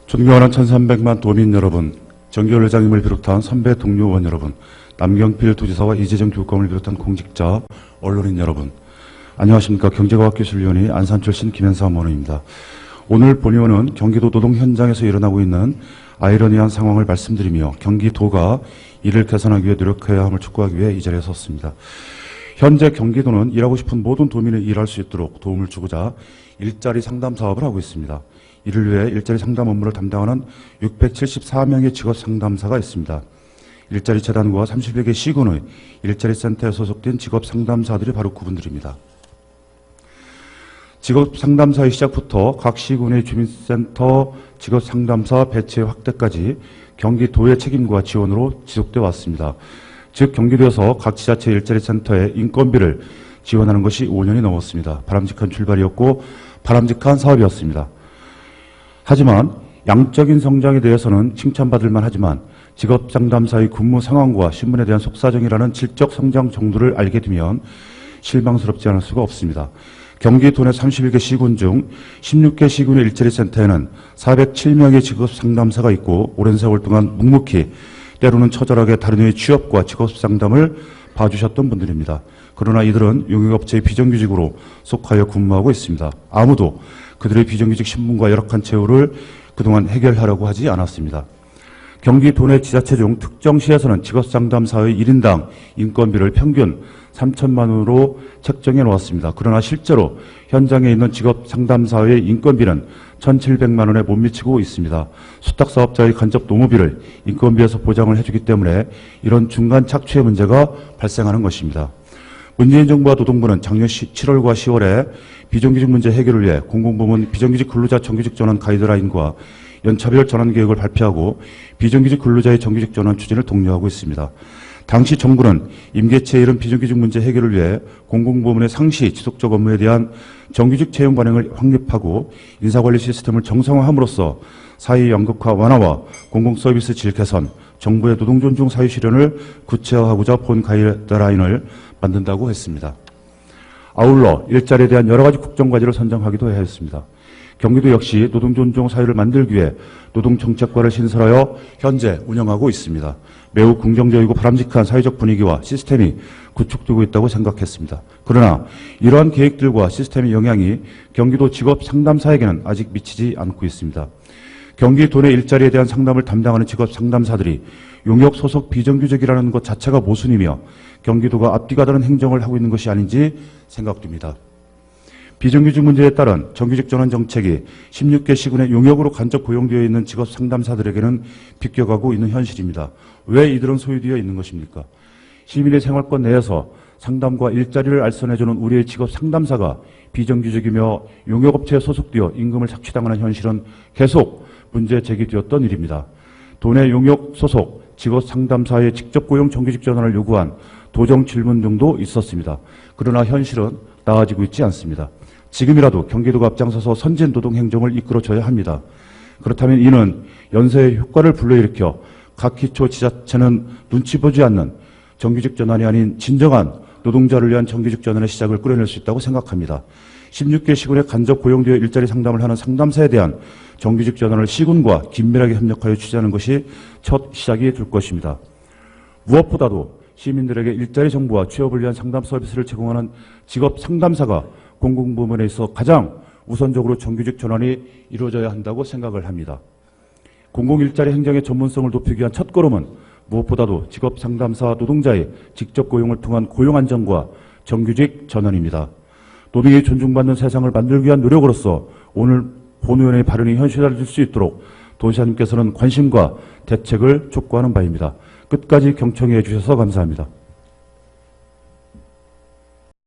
존경하는 1300만 도민 여러분, 정기열 회장님을 비롯한 선배 동료 의원 여러분, 남경필 도지사와 이재정 교육감을 비롯한 공직자, 언론인 여러분, 안녕하십니까. 경제과학기술위원회 안산 출신 김현삼 의원입니다. 오늘 본의원은 경기도 노동 현장에서 일어나고 있는 아이러니한 상황을 말씀드리며 경기도가 이를 개선하기 위해 노력해야 함을 촉구하기 위해 이 자리에 섰습니다. 현재 경기도는 일하고 싶은 모든 도민이 일할 수 있도록 도움을 주고자 일자리 상담 사업을 하고 있습니다. 이를 위해 일자리 상담 업무를 담당하는 674명의 직업 상담사가 있습니다. 일자리 재단과 30여 개 시군의 일자리 센터에 소속된 직업 상담사들이 바로 그분들입니다. 직업 상담사의 시작부터 각 시군의 주민센터 직업 상담사 배치 확대까지 경기도의 책임과 지원으로 지속되어 왔습니다. 즉 경기도에서 각 지자체 일자리 센터에 인건비를 지원하는 것이 5년이 넘었습니다. 바람직한 출발이었고 바람직한 사업이었습니다. 하지만 양적인 성장에 대해서는 칭찬받을 만하지만 직업 상담사의 근무 상황과 신분에 대한 속사정이라는 질적 성장 정도를 알게 되면 실망스럽지 않을 수가 없습니다. 경기도 내 31개 시군 중 16개 시군의 일자리 센터에는 407명의 직업 상담사가 있고 오랜 세월 동안 묵묵히 때로는 처절하게 다른 이의 취업과 직업 상담을 봐주셨던 분들입니다. 그러나 이들은 용역업체의 비정규직으로 속하여 근무하고 있습니다. 아무도 그들의 비정규직 신분과 열악한 처우를 그동안 해결하려고 하지 않았습니다. 경기도 내 지자체 중 특정 시에서는 직업상담사의 1인당 인건비를 평균 3천만 원으로 책정해 놓았습니다. 그러나 실제로 현장에 있는 직업상담사의 인건비는 1,700만 원에 못 미치고 있습니다. 수탁사업자의 간접 노무비를 인건비에서 보장을 해주기 때문에 이런 중간 착취의 문제가 발생하는 것입니다. 문재인 정부와 노동부는 작년 7월과 10월에 비정규직 문제 해결을 위해 공공부문 비정규직 근로자 정규직 전환 가이드라인과 연차별 전환 계획을 발표하고 비정규직 근로자의 정규직 전환 추진을 독려하고 있습니다. 당시 정부는 임계치에 이른 비정규직 문제 해결을 위해 공공부문의 상시 지속적 업무에 대한 정규직 채용 관행을 확립하고 인사관리 시스템을 정상화함으로써 사회 양극화 완화와 공공서비스 질 개선, 정부의 노동존중 사회 실현을 구체화하고자 본 가이드라인을 만든다고 했습니다. 아울러 일자리에 대한 여러 가지 국정과제를 선정하기도 해야 했습니다. 경기도 역시 노동존중 사회를 만들기 위해 노동정책과를 신설하여 현재 운영하고 있습니다. 매우 긍정적이고 바람직한 사회적 분위기와 시스템이 구축되고 있다고 생각했습니다. 그러나 이러한 계획들과 시스템의 영향이 경기도 직업 상담사에게는 아직 미치지 않고 있습니다. 경기도 내 일자리에 대한 상담을 담당하는 직업 상담사들이 용역 소속 비정규직이라는 것 자체가 모순이며 경기도가 앞뒤가 다른 행정을 하고 있는 것이 아닌지 생각됩니다. 비정규직 문제에 따른 정규직 전환 정책이 16개 시군의 용역으로 간접 고용되어 있는 직업 상담사들에게는 비껴가고 있는 현실입니다. 왜 이들은 소유되어 있는 것입니까? 시민의 생활권 내에서 상담과 일자리를 알선해주는 우리의 직업 상담사가 비정규직이며 용역업체에 소속되어 임금을 착취당하는 현실은 계속 문제 제기되었던 일입니다. 도내 용역 소속 직업 상담사의 직접 고용 정규직 전환을 요구한 도정 질문 등도 있었습니다. 그러나 현실은 나아지고 있지 않습니다. 지금이라도 경기도가 앞장서서 선진 노동 행정을 이끌어줘야 합니다. 그렇다면 이는 연쇄의 효과를 불러일으켜 각 기초 지자체는 눈치 보지 않는 정규직 전환이 아닌 진정한 노동자를 위한 정규직 전환의 시작을 꾸려낼 수 있다고 생각합니다. 16개 시군에 간접 고용되어 일자리 상담을 하는 상담사에 대한 정규직 전환을 시군과 긴밀하게 협력하여 취재하는 것이 첫 시작이 될 것입니다. 무엇보다도 시민들에게 일자리 정보와 취업을 위한 상담 서비스를 제공하는 직업 상담사가 공공부문에 있어 가장 우선적으로 정규직 전환이 이루어져야 한다고 생각을 합니다. 공공일자리 행정의 전문성을 높이기 위한 첫걸음은 무엇보다도 직업 상담사 노동자의 직접 고용을 통한 고용 안정과 정규직 전환입니다. 노동이 존중받는 세상을 만들기 위한 노력으로서 오늘 본 의원의 발언이 현실화될 수 있도록 도지사님께서는 관심과 대책을 촉구하는 바입니다. 끝까지 경청해 주셔서 감사합니다.